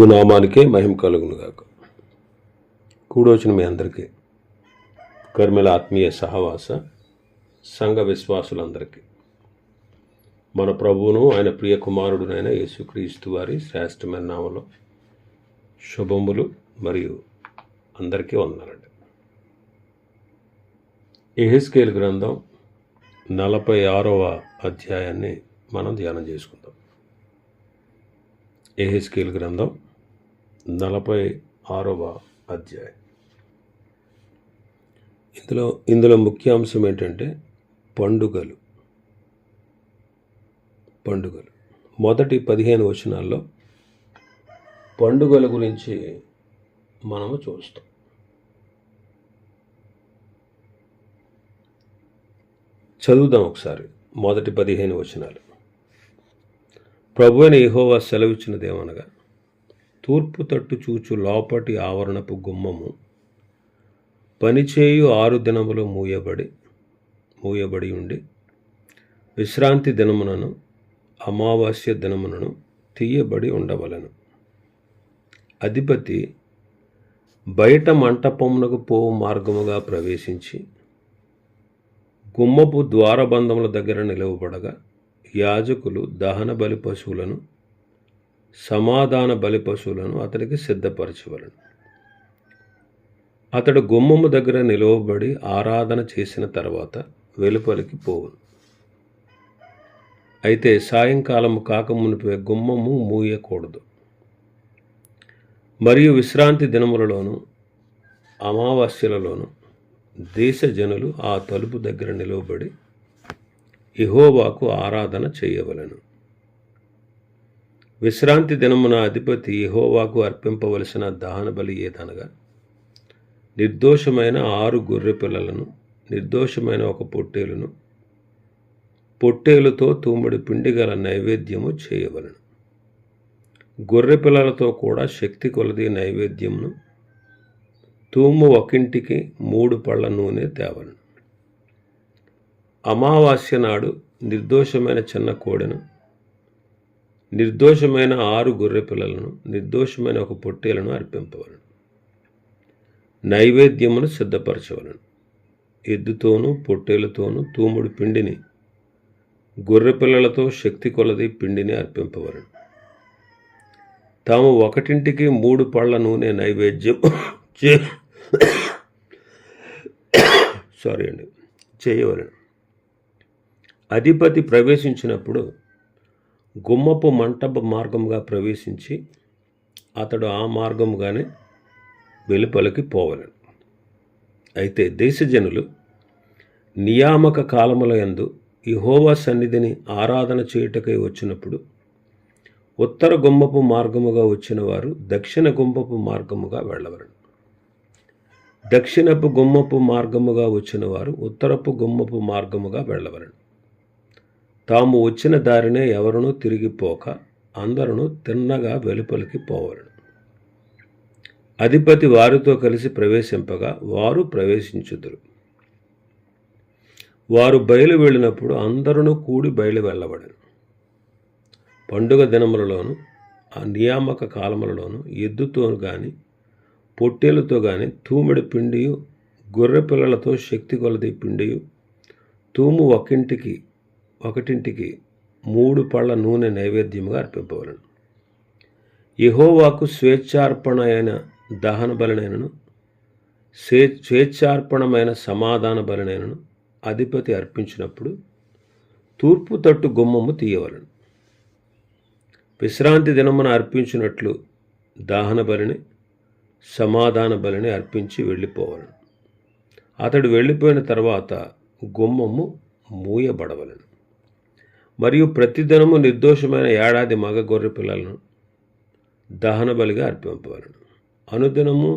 నామానికే మహిమ కలుగునుగాక. కూడొచ్చిన మీ అందరికీ, కర్మల ఆత్మీయ సహవాస సంఘ విశ్వాసులందరికీ మన ప్రభువును ఆయన ప్రియ కుమారుడునైన యేసుక్రీస్తు వారి శ్రేష్టమైన నామములో శుభములు మరియు అందరికీ వందనాలండి. యెహెజ్కేలు గ్రంథం 46వ అధ్యాయాన్ని మనం ధ్యానం చేసుకుందాం. యెహెజ్కేలు గ్రంథం 46వ అధ్యాయం. ఇందులో ముఖ్యాంశం ఏంటంటే పండుగలు. మొదటి 15 వచనాల్లో పండుగల గురించి మనము చూస్తాం. చదువుదాం ఒకసారి మొదటి 15 వచనాలు. ప్రభువైన యెహోవా సెలవిచ్చినదేమనగా, తూర్పు తట్టు చూచు లోపటి ఆవరణపు గుమ్మము పనిచేయు 6 దినములు మూయబడి ఉండి విశ్రాంతి దినమునను అమావాస్య దినమునను తీయబడి ఉండవలెను. అధిపతి బయట మంటపమునకు పోవు మార్గముగా ప్రవేశించి గుమ్మపు ద్వారబంధముల దగ్గర నిలవబడగా యాజకులు దహన బలి పశువులను సమాధాన బలి పశువులను అతనికి సిద్ధపరచవలను. అతడు గుమ్మము దగ్గర నిలవబడి ఆరాధన చేసిన తర్వాత వెలుపలికి పోవును. అయితే సాయంకాలము కాకమునిపే గుమ్మము మూయకూడదు. మరియు విశ్రాంతి దినములలోను అమావాస్యలలోను దేశ జనులు ఆ తలుపు దగ్గర నిలవబడి యెహోవాకు ఆరాధన చేయవలెను. విశ్రాంతి దినమున అధిపతి యెహోవాకు అర్పింపవలసిన దహన బలి ఏదనగా, నిర్దోషమైన 6 గొర్రె పిల్లలను, నిర్దోషమైన 1 పొట్టేలును, పొట్టేలుతో తూమెడు పిండి గల నైవేద్యము చేయవలెను. గొర్రె పిల్లలతో కూడా శక్తి కొలది నైవేద్యమును, తూము ఒకింటికి 3 పళ్ళ నూనె తేవలను. అమావాస్య నాడు నిర్దోషమైన చిన్న కోడెను, నిర్దోషమైన 6 గొర్రె పిల్లలను, నిర్దోషమైన 1 పొట్టేలను అర్పింపవలను. నైవేద్యమును సిద్ధపరచవలను. ఎద్దుతోనూ పొట్టేలతోనూ తూముడు పిండిని, గొర్రె పిల్లలతో శక్తి కొలది పిండిని అర్పింపవలను. తాము 1ఇంటికి 3 పళ్ళ నూనె నైవేద్యం చేయవలను. అధిపతి ప్రవేశించినప్పుడు గుమ్మపు మంటప మార్గముగా ప్రవేశించి అతడు ఆ మార్గముగానే వెలుపలికి పోవలను. అయితే దేశజనులు నియామక కాలముల యందు యెహోవా సన్నిధిని ఆరాధన చేయుటకై వచ్చినప్పుడు ఉత్తర గుమ్మపు మార్గముగా వచ్చిన వారు దక్షిణ గుమ్మపు మార్గముగా వెళ్ళవలను. దక్షిణపు గుమ్మపు మార్గముగా వచ్చిన వారు ఉత్తరపు గుమ్మపు మార్గముగా వెళ్ళవలను. తాము వచ్చిన దారినే ఎవరునూ తిరిగిపోక అందరూ తిన్నగా వెలుపలికి పోవలను. అధిపతి వారితో కలిసి ప్రవేశింపగా వారు ప్రవేశించుదురు. వారు బయలు వెళ్ళినప్పుడు అందరూ కూడి బయలు వెళ్ళవలను. పండుగ దినములలోను ఆ నియామక కాలములలోను ఎద్దుతో గాని పొట్టేలతో గాని తూమెడు పిండియు, గొర్రె పిల్లలతో శక్తి కొలది పిండియు, తూము ఒకింటికి 3 పళ్ళ నూనె నైవేద్యముగా అర్పింపవలను. యెహోవాకు స్వేచ్ఛార్పణ అయిన దహన బలినైనను స్వేచ్ఛార్పణమైన సమాధాన బలినైనను అధిపతి అర్పించినప్పుడు తూర్పు తట్టు గుమ్మము తీయవలను. విశ్రాంతి దినమున అర్పించినట్లు దహన బలిని సమాధాన బలిని అర్పించి వెళ్ళిపోవలను. అతడు వెళ్ళిపోయిన తర్వాత గుమ్మము మూయబడవలను. మరియు ప్రతిదినము నిర్దోషమైన ఏడాది మగ గొర్రె పిల్లలను దహన బలిగా అర్పింపవలను. అనుదినము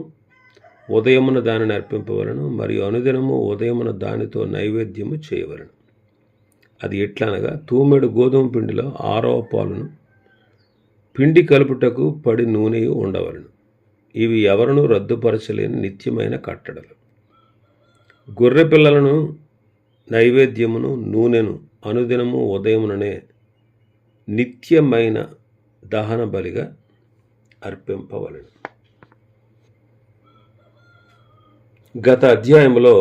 ఉదయమున దానిని అర్పింపవలను. మరియు అనుదినము ఉదయమున దానితో నైవేద్యము చేయవలను. అది ఎట్లనగా, తూమెడు గోధుమ పిండిలో 6వ పాలును, పిండి కలుపుటకు పడి నూనెయు ఉండవలను. ఇవి ఎవరునూ రద్దుపరచలేని నిత్యమైన కట్టడలు. గొర్రె పిల్లలను, నైవేద్యమును, నూనెను అనుదినము ఉదయముననే నిత్యమైన దహన బలిగా అర్పింపవలెను. గత అధ్యాయంలో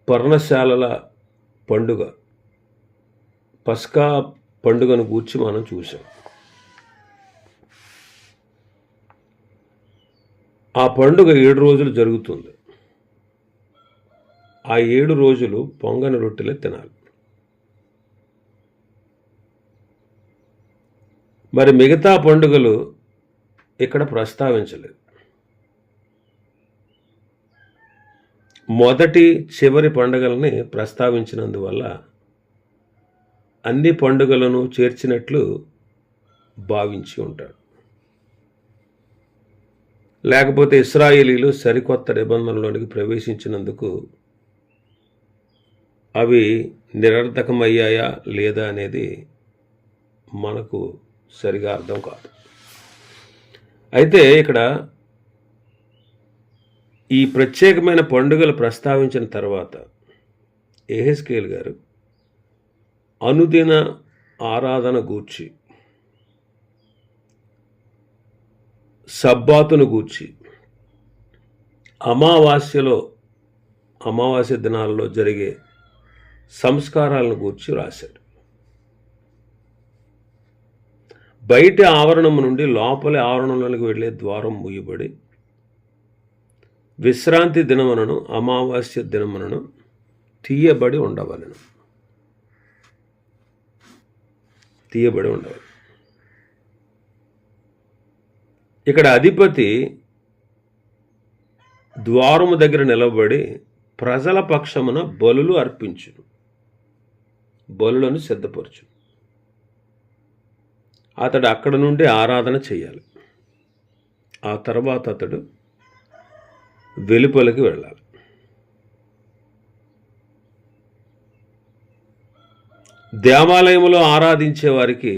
పర్ణశాలల పండుగ, పస్కా పండుగను గూర్చి మనం చూసాం. ఆ పండుగ 7 రోజులు జరుగుతుంది. ఆ 7 రోజులు పొంగని రొట్టెలే తినాలి. మరి మిగతా పండుగలు ఇక్కడ ప్రస్తావించలేదు. మొదటి చివరి పండుగల్ని ప్రస్తావించినందువల్ల అన్ని పండుగలను చేర్చినట్లు భావించి ఉంటాడు. లేకపోతే ఇశ్రాయేలీలు సరికొత్త నిబంధనలోనికి ప్రవేశించినందుకు అవి నిరర్థకమయ్యాయా లేదా అనేది మనకు సరిగా అర్థం కాదు. అయితే ఇక్కడ ఈ ప్రత్యేకమైన పండుగలు ప్రస్తావించిన తర్వాత యెహెజ్కేలు గారు అనుదిన ఆరాధన గూర్చి, సబ్బాతును గూర్చి, అమావాస్య దినాలలో జరిగే సంస్కారాలను గూర్చి రాశాడు. బయటి ఆవరణము నుండి లోపలి ఆవరణంలోనికి వెళ్ళే ద్వారం మూయబడి విశ్రాంతి దినమునను అమావాస్య దినమునను తీయబడి ఉండవలెను. ఇక్కడ అధిపతి ద్వారము దగ్గర నిలబడి ప్రజల పక్షమున బలులు అర్పించును, బలులను సిద్ధపరచు. అతడు అక్కడ నుండి ఆరాధన చేయాలి. ఆ తర్వాత అతడు వెలుపలికి వెళ్ళాలి. దేవాలయంలో ఆరాధించే వారికి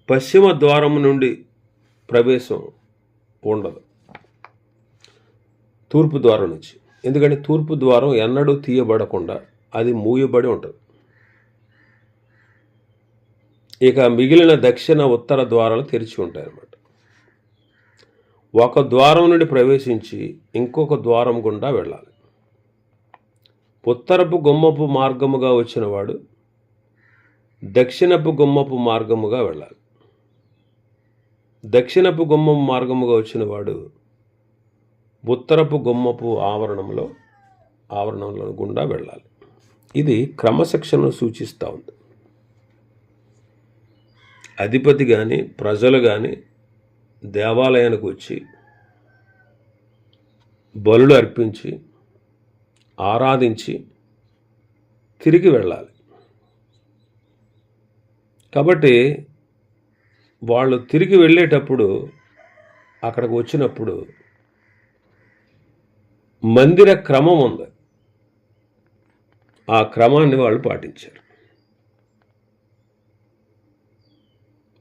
పశ్చిమ ద్వారం నుండి ప్రవేశం ఉండదు, తూర్పు ద్వారం నుంచి. ఎందుకంటే తూర్పు ద్వారం ఎన్నడూ తీయబడకుండా అది మూయబడి ఉంటుంది. ఇక మిగిలిన దక్షిణ ఉత్తర ద్వారాలు తెరిచి ఉంటాయి అన్నమాట. ఒక ద్వారం నుండి ప్రవేశించి ఇంకొక ద్వారం గుండా వెళ్ళాలి. ఉత్తరపు గుమ్మపు మార్గముగా వచ్చినవాడు దక్షిణపు గుమ్మపు మార్గముగా వెళ్ళాలి. దక్షిణపు గుమ్మపు మార్గముగా వచ్చినవాడు ఉత్తరపు గుమ్మపు ఆవరణంలో గుండా వెళ్ళాలి. ఇది క్రమశిక్షణను సూచిస్తూ ఉంది. అధిపతి కానీ ప్రజలు కానీ దేవాలయానికి వచ్చి బలులు అర్పించి ఆరాధించి తిరిగి వెళ్ళాలి. కాబట్టి వాళ్ళు తిరిగి వెళ్ళేటప్పుడు అక్కడికి వచ్చినప్పుడు మందిర క్రమం ఉంది. ఆ క్రమాన్ని వాళ్ళు పాటించారు.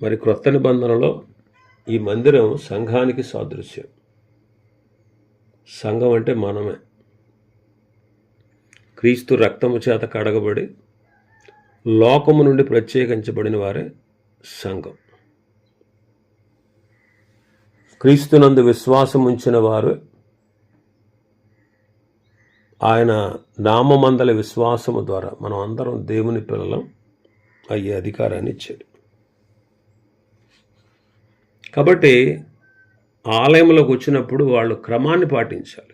మరి క్రొత్త నిబంధనలో ఈ మందిరం సంఘానికి సాదృశ్యం. సంఘం అంటే మనమే. క్రీస్తు రక్తము చేత కడగబడి లోకము నుండి ప్రత్యేకించబడిన వారే సంఘం. క్రీస్తునందు విశ్వాసం ఉంచిన వారు ఆయన నామమందల విశ్వాసము ద్వారా మనం అందరం దేవుని పిల్లలం అయ్యే అధికారాన్ని ఇచ్చాడు. కాబట్టి ఆలయంలోకి వచ్చినప్పుడు వాళ్ళు క్రమాన్ని పాటించాలి.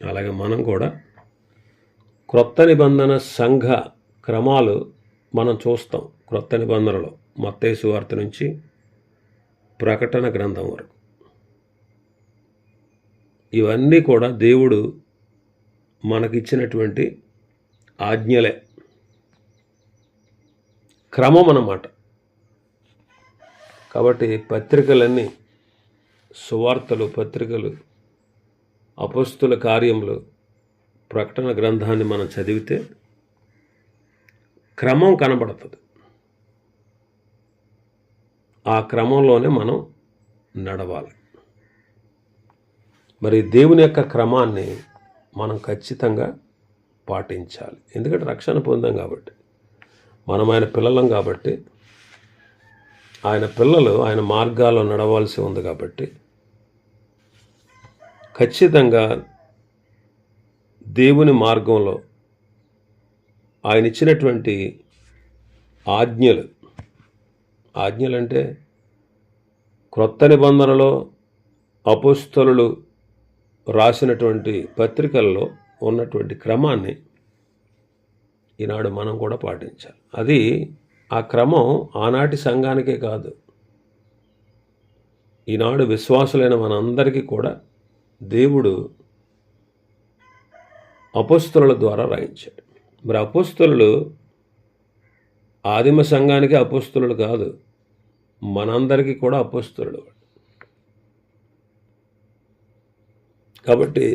అలాగే మనం కూడా క్రొత్త నిబంధన సంఘ క్రమాలు మనం చూస్తాం. క్రొత్త నిబంధనలో మత్తయి సువార్త నుంచి ప్రకటన గ్రంథం వరకు ఇవన్నీ కూడా దేవుడు మనకిచ్చినటువంటి ఆజ్ఞలే, క్రమం అన్నమాట. కాబట్టి పత్రికలన్నీ, సువార్తలు, పత్రికలు, అపొస్తలుల కార్యములు, ప్రకటన గ్రంథాన్ని మనం చదివితే క్రమం కనబడుతుంది. ఆ క్రమంలోనే మనం నడవాలి. మరి దేవుని యొక్క క్రమాన్ని మనం ఖచ్చితంగా పాటించాలి. ఎందుకంటే రక్షణ పొందాం కాబట్టి. మనం ఆయన పిల్లలం కాబట్టి, ఆయన పిల్లలు ఆయన మార్గాల్లో నడవాల్సి ఉంది కాబట్టి ఖచ్చితంగా దేవుని మార్గంలో ఆయన ఇచ్చినటువంటి ఆజ్ఞలంటే క్రొత్త నిబంధనలో అపోస్తలులు రాసినటువంటి పత్రికల్లో ఉన్నటువంటి క్రమాన్ని ఈనాడు మనం కూడా పాటించాలి. అది ఆ క్రమం ఆనాటి సంఘానికే కాదు, ఈనాడు విశ్వాసులైన మనందరికీ కూడా దేవుడు అపోస్తలుల ద్వారా రాయించాడు. మరి అపోస్తలులు ఆదిమ సంఘానికి అపోస్తలులు కాదు, మనందరికీ కూడా అపోస్తలుడు. కాబట్టి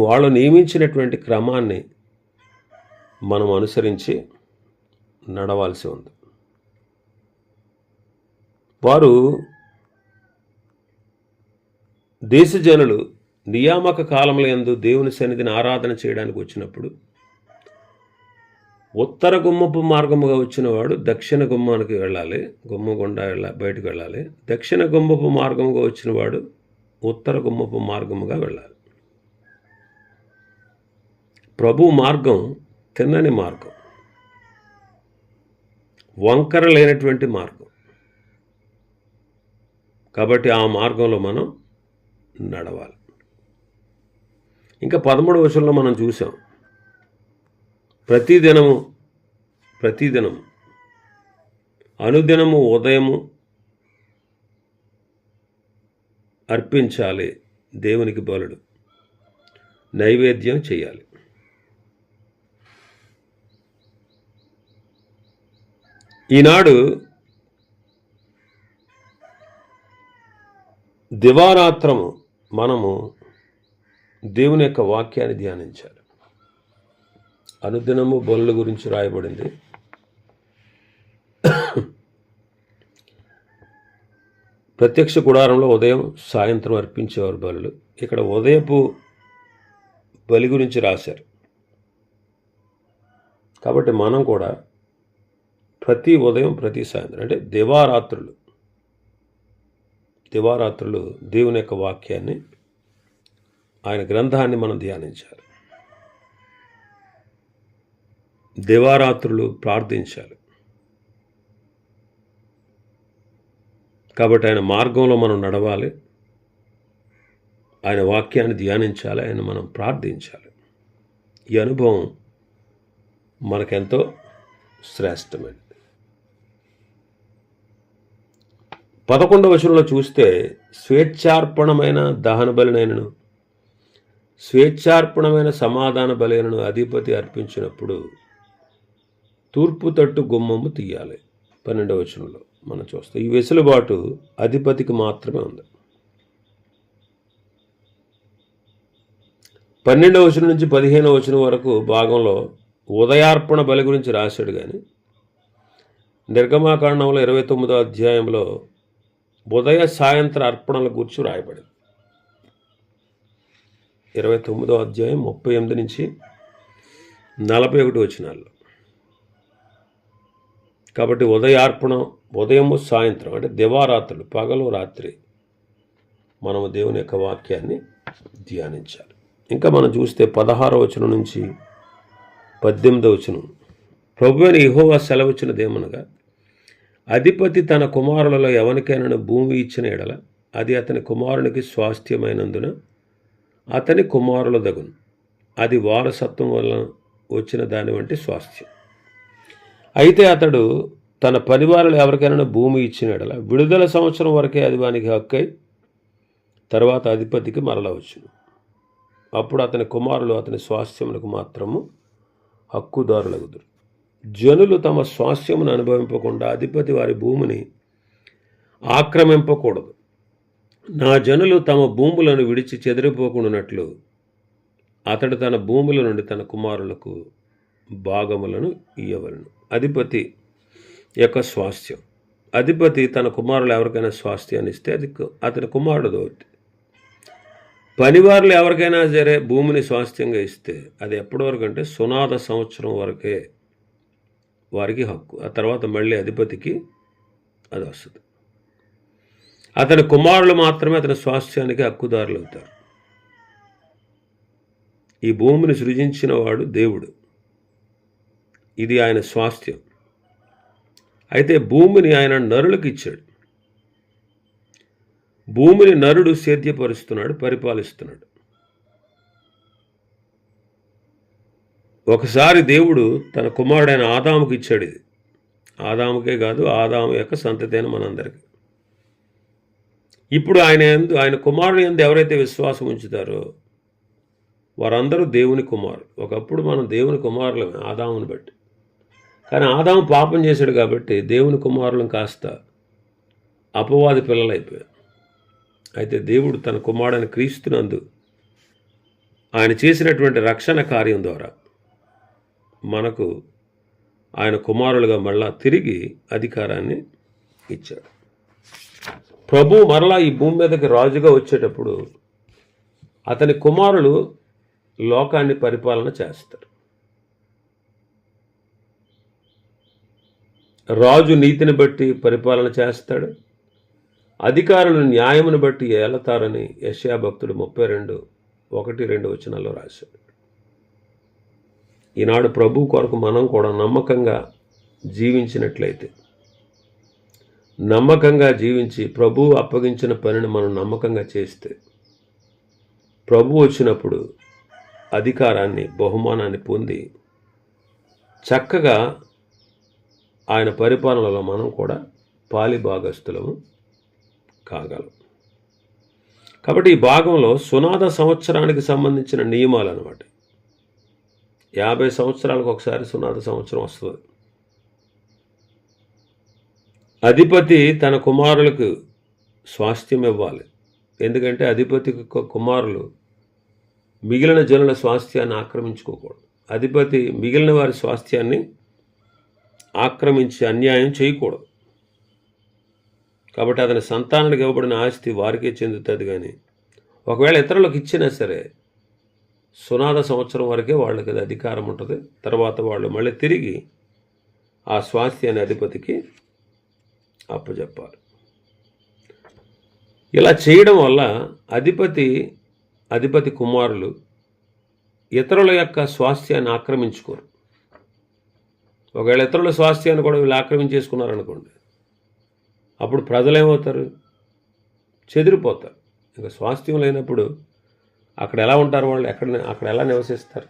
వాళ్ళు నియమించినటువంటి క్రమాన్ని మనం అనుసరించి నడవాల్సి ఉంది. వారు దేశజనులు నియామక కాలముల యందు దేవుని సన్నిధిని ఆరాధన చేయడానికి వచ్చినప్పుడు ఉత్తర గుమ్మపు మార్గముగా వచ్చినవాడు దక్షిణ గుమ్మానికి వెళ్ళాలి, గుమ్మం గుండా బయటకు వెళ్ళాలి. దక్షిణ గుమ్మపు మార్గముగా వచ్చినవాడు ఉత్తర గుమ్మపు మార్గముగా వెళ్ళాలి. ప్రభు మార్గం తిన్నని మార్గం, వంకర లేనటువంటి మార్గం. కాబట్టి ఆ మార్గంలో మనం నడవాలి. ఇంకా 13వ వచనంలో మనం చూసాం, ప్రతిదినము అనుదినము ఉదయము అర్పించాలి, దేవునికి బలుడు నైవేద్యం చేయాలి. ఈనాడు దివారాత్రము మనము దేవుని యొక్క వాక్యాన్ని ధ్యానించాలి. అనుదినము బలుల గురించి రాయబడింది. ప్రత్యక్ష గుడారంలో ఉదయం సాయంత్రం అర్పించేవారు బలులు. ఇక్కడ ఉదయపు బలి గురించి రాశారు. కాబట్టి మనం కూడా ప్రతి ఉదయం ప్రతి సాయంత్రం అంటే దివారాత్రులు దేవుని యొక్క వాక్యాన్ని, ఆయన గ్రంథాన్ని మనం ధ్యానించాలి. దివారాత్రులు ప్రార్థించాలి. కాబట్టి ఆయన మార్గంలో మనం నడవాలి, ఆయన వాక్యాన్ని ధ్యానించాలి, ఆయన మనం ప్రార్థించాలి. ఈ అనుభవం మనకెంతో శ్రేష్టమైనది. 11వ వచనంలో చూస్తే, స్వేచ్ఛార్పణమైన దహన బలినైనను స్వేచ్ఛార్పణమైన సమాధాన బలినను అధిపతి అర్పించినప్పుడు తూర్పు తట్టు గుమ్మము తీయాలి. 12వ వచనంలో మనం చూస్తాం. ఈ వెసులుబాటు అధిపతికి మాత్రమే ఉంది. 12వ వచనం నుంచి 15వ వచనం వరకు భాగంలో ఉదయార్పణ బలి గురించి రాశాడు. కానీ నిర్గమాకాండంలో 29వ అధ్యాయంలో ఉదయ సాయంత్ర అర్పణల గురించి రాయబడింది. 29వ అధ్యాయం 38 నుంచి 41 వచనాల్లో. కాబట్టి ఉదయము సాయంత్రం అంటే దివారాత్రులు, పగలు రాత్రి మనము దేవుని యొక్క వాక్యాన్ని ధ్యానించాలి. ఇంకా మనం చూస్తే 16వ వచనం నుంచి 18వ వచనం, ప్రభువైన యెహోవా సెలవిచ్చినదేమనగా, అధిపతి తన కుమారులలో ఎవరికైనా భూమి ఇచ్చిన ఎడల అది అతని కుమారునికి స్వాస్థ్యమైనందున అతని కుమారుల దగును. అది వారసత్వం వల్ల వచ్చిన దాని వంటి స్వాస్థ్యం. అయితే అతడు తన పరివారులు ఎవరికైనా భూమి ఇచ్చిన ఎడల విడుదల సంవత్సరం వరకే అది వానికి హక్కై తర్వాత అధిపతికి మరలవచ్చును. అప్పుడు అతని కుమారులు అతని స్వాస్థ్యములకు మాత్రము హక్కుదారులగుదురు. జనులు తమ స్వాస్థ్యమును అనుభవింపకుండా అధిపతి వారి భూమిని ఆక్రమింపకూడదు. నా జనులు తమ భూములను విడిచి చెదిరిపోకుండానట్లు అతడు తన భూముల నుండి తన కుమారులకు భాగములను ఇయ్యవలను. అధిపతి యొక్క స్వాస్థ్యం. అధిపతి తన కుమారులు ఎవరికైనా స్వాస్థ్యాన్ని ఇస్తే అది అతని కుమారుడు దోటి. పనివారులు ఎవరికైనా సరే భూమిని స్వాస్థ్యంగా ఇస్తే అది ఎప్పటి వరకు అంటే సునాద సంవత్సరం వరకే వారికి హక్కు. ఆ తర్వాత మళ్ళీ అధిపతికి అది వస్తుంది. అతని కుమారులు మాత్రమే అతని స్వాస్థ్యానికి హక్కుదారులు అవుతారు. ఈ భూమిని సృజించిన వాడు దేవుడు. ఇది ఆయన స్వాస్థ్యం. అయితే భూమిని ఆయన నరులకు ఇచ్చాడు. భూమిని నరుడు సేద్యపరుస్తున్నాడు, పరిపాలిస్తున్నాడు. ఒకసారి దేవుడు తన కుమారుడైన ఆదాముకి ఇచ్చాడు. ఇది ఆదాముకే కాదు, ఆదాము యొక్క సంతతి అయిన మనందరికీ. ఇప్పుడు ఆయన కుమారుని యందు ఎవరైతే విశ్వాసం ఉంచుతారో వారందరూ దేవుని కుమారులు. ఒకప్పుడు మనం దేవుని కుమారులమే ఆదాముని బట్టి. కానీ ఆదాము పాపం చేశాడు కాబట్టి దేవుని కుమారులను కాస్త అపవాది పిల్లలైపోయారు. అయితే దేవుడు తన కుమారుడైన క్రీస్తునందు ఆయన చేసినటువంటి రక్షణ కార్యం ద్వారా మనకు ఆయన కుమారులుగా మళ్ళా తిరిగి అధికారాన్ని ఇచ్చాడు. ప్రభు మరలా ఈ భూమి మీదకి రాజుగా వచ్చేటప్పుడు అతని కుమారులు లోకాన్ని పరిపాలన చేస్తారు. రాజు నీతిని బట్టి పరిపాలన చేస్తాడు, అధికారులు న్యాయమును బట్టి ఏలతారని యెషయా భక్తుడు 32:1-2 వచనాల్లో రాశాడు. ఈనాడు ప్రభు కొరకు మనం కూడా నమ్మకంగా జీవించినట్లయితే, నమ్మకంగా జీవించి ప్రభు అప్పగించిన పనిని మనం నమ్మకంగా చేస్తే, ప్రభు వచ్చినప్పుడు అధికారాన్ని బహుమానాన్ని పొంది చక్కగా ఆయన పరిపాలనలో మనం కూడా పాలిభాగస్తులము కాగలం. కాబట్టి ఈ భాగంలో సునాద సంవత్సరానికి సంబంధించిన నియమాలు అన్నమాట. 50 సంవత్సరాలకు ఒకసారి సునాద సంవత్సరం వస్తుంది. అధిపతి తన కుమారులకు స్వాస్థ్యం ఇవ్వాలి. ఎందుకంటే అధిపతికి కుమారులు మిగిలిన జనుల స్వాస్థ్యాన్ని ఆక్రమించుకోకూడదు. అధిపతి మిగిలిన వారి స్వాస్థ్యాన్ని ఆక్రమించి అన్యాయం చేయకూడదు. కాబట్టి అతని సంతానానికి ఇవ్వబడిన ఆస్తి వారికే చెందుతుంది. కానీ ఒకవేళ ఇతరులకు ఇచ్చినా సరే సునాద సంవత్సరం వరకే వాళ్ళకి అది అధికారం ఉంటుంది. తర్వాత వాళ్ళు మళ్ళీ తిరిగి ఆ స్వాస్థ్యాన్ని అధిపతికి అప్పచెప్పాలి. ఇలా చేయడం వల్ల అధిపతి కుమారులు ఇతరుల యొక్క స్వాస్థ్యాన్ని ఆక్రమించుకోరు. ఒకవేళ ఇతరుల స్వాస్థ్యాన్ని కూడా వీళ్ళు ఆక్రమించేసుకున్నారనుకోండి, అప్పుడు ప్రజలు ఏమవుతారు? చెదిరిపోతారు. ఇంకా స్వాస్థ్యం లేనప్పుడు అక్కడ ఎలా ఉంటారు వాళ్ళు? అక్కడ ఎలా నివసిస్తారు?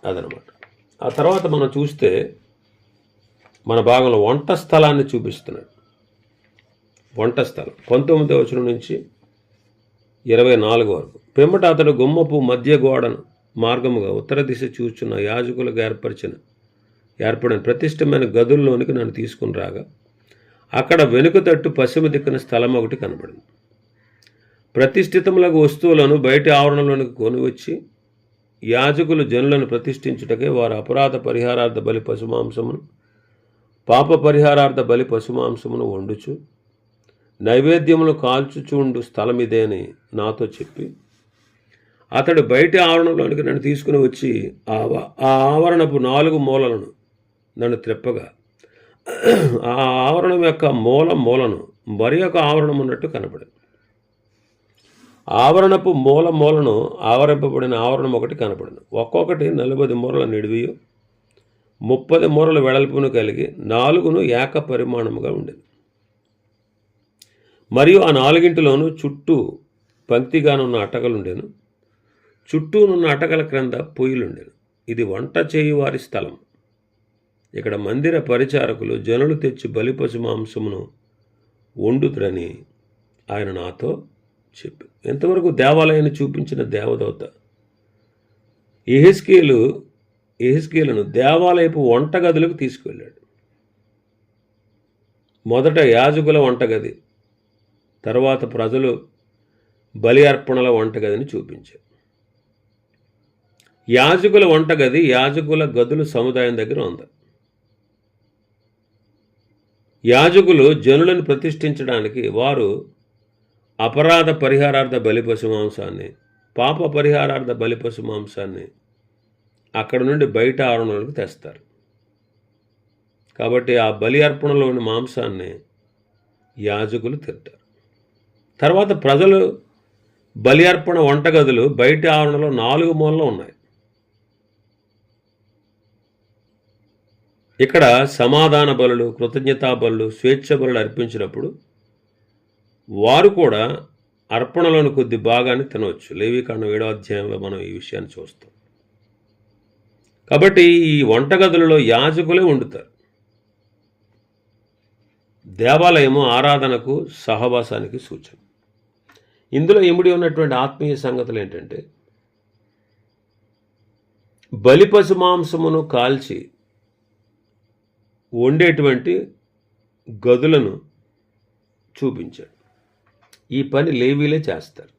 అదనమాట. ఆ తర్వాత మనం చూస్తే మన భాగంలో వంట స్థలాన్ని చూపిస్తున్నాడు. వంట స్థలం 19వ వచనం నుంచి 24 వరకు. పిమ్మట అతడు గుమ్మపు మధ్య గోడను మార్గముగా ఉత్తర దిశ చూచున్న యాజకులకు ఏర్పడిన ప్రతిష్టమైన గదుల్లోనికి నన్ను తీసుకుని రాగా అక్కడ వెనుక తట్టు పశ్చిమ దిక్కున స్థలం ఒకటి కనబడింది. ప్రతిష్ఠితములకు వస్తువులను బయటి ఆవరణలోనికి కొనివచ్చి యాజకులు జనులను ప్రతిష్ఠించుటకే వారు అపరాధ పరిహారార్థ బలి పశుమాంసమును, పాప పరిహారార్థ బలి పశుమాంసమును వండుచు నైవేద్యములు కాల్చుచుండు స్థలం ఇదే అని నాతో చెప్పి అతడు బయటి ఆవరణలోనికి నన్ను తీసుకుని వచ్చి ఆ ఆవరణపు 4 మూలలను నన్ను త్రెప్పగా ఆ ఆవరణం యొక్క మూలను మరి ఒక ఆవరణం ఉన్నట్టు కనబడింది. ఆవరణపు మూలను ఆవరింపబడిన ఆవరణం ఒకటి కనబడింది. ఒక్కొక్కటి 40 మూరల నిడివియు 30 మూరల వెడల్పును కలిగి 4 ఏక పరిమాణముగా ఉండేది. మరియు ఆ 4 చుట్టూ పంక్తిగానున్న అటకలుండెను. చుట్టూనున్న అటకల క్రింద పొయ్యిలుండెను. ఇది వంట చేయు వారి స్థలం. ఇక్కడ మందిర పరిచారకులు జనులు తెచ్చి బలి పశు మాంసమును వండుతురని ఆయన నాతో చెప్పి. ఎంతవరకు దేవాలయాన్ని చూపించిన దేవదూత యెహెజ్కేలును దేవాలయపు వంటగదులకు తీసుకువెళ్ళాడు. మొదట యాజకుల వంటగది, తర్వాత ప్రజలు బలి అర్పణల వంటగదిని చూపించారు. యాజకుల వంటగది యాజకుల గదుల సముదాయం దగ్గర ఉంది. యాజకులు జనులను ప్రతిష్ఠించడానికి వారు అపరాధ పరిహారార్థ బలి పశు మాంసాన్ని, పాప పరిహారార్థ బలి పశు మాంసాన్ని అక్కడ నుండి బయట ఆవరణలోకి తెస్తారు. కాబట్టి ఆ బలి అర్పణలోని మాంసాన్ని యాజకులు తింటారు. తర్వాత ప్రజలు బలి అర్పణ వంటగదులు బయట ఆవరణలో 4 మూలలో ఉన్నాయి. ఇక్కడ సమాధాన బలులు, కృతజ్ఞతా బలులు, స్వేచ్ఛ బలులు అర్పించినప్పుడు వారు కూడా అర్పణలోని కొద్ది భాగాన్ని తినవచ్చు. లేవీకాండం 7వ అధ్యాయంలో మనం ఈ విషయాన్ని చూస్తాం. కాబట్టి ఈ వంటగదులలో యాజకులే వండుతారు. దేవాలయము ఆరాధనకు, సహవాసానికి సూచన. ఇందులో ఇమిడి ఉన్నటువంటి ఆత్మీయ సంగతులు ఏంటంటే, బలి పశు మాంసమును కాల్చి వండేటువంటి గదులను చూపించాడు. ఈ పని లేవీలే చేస్తారు.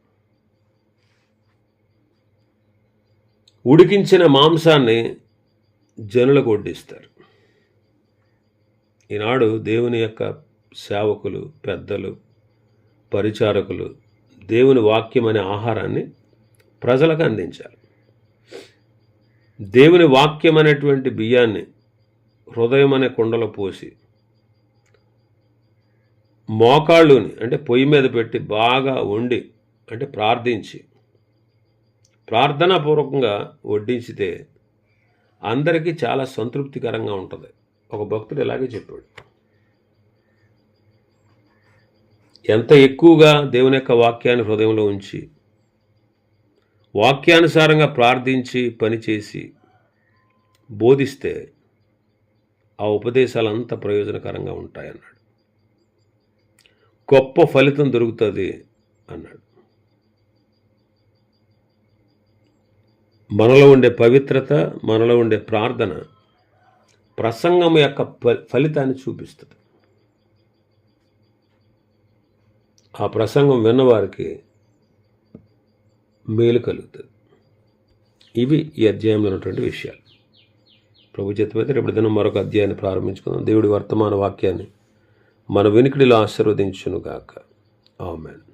ఉడికించిన మాంసాన్ని జనులకు వడ్డిస్తారు. ఈనాడు దేవుని యొక్క సేవకులు, పెద్దలు, పరిచారకులు దేవుని వాక్యం అనే ఆహారాన్ని ప్రజలకు అందించాలి. దేవుని వాక్యం అనేటువంటి బియ్యాన్ని హృదయం అనే కుండలో పోసి మోకాళ్ళుని అంటే పొయ్యి మీద పెట్టి బాగా వండి అంటే ప్రార్థించి ప్రార్థనాపూర్వకంగా వడ్డించితే అందరికీ చాలా సంతృప్తికరంగా ఉంటుంది. ఒక భక్తుడు ఇలాగే చెప్పాడు, ఎంత ఎక్కువగా దేవుని యొక్క వాక్యాన్ని హృదయంలో ఉంచి వాక్యానుసారంగా ప్రార్థించి పనిచేసి బోధిస్తే ఆ ఉపదేశాలు అంత ప్రయోజనకరంగా ఉంటాయన్నాడు. గొప్ప ఫలితం దొరుకుతుంది అన్నాడు. మనలో ఉండే పవిత్రత, మనలో ఉండే ప్రార్థన ప్రసంగం యొక్క ఫలితాన్ని చూపిస్తుంది. ఆ ప్రసంగం విన్నవారికి మేలు కలుగుతుంది. ఇవి ఈ అధ్యాయంలో ఉన్నటువంటి విషయాలు. ప్రభు చిత్తమైతే రేపటి దినం మరొక అధ్యాయాన్ని ప్రారంభించుకుందాం. దేవుడి వర్తమాన వాక్యాన్ని మన వెనుకడిలో ఆశీర్వదించునుగాక. ఆమేన్.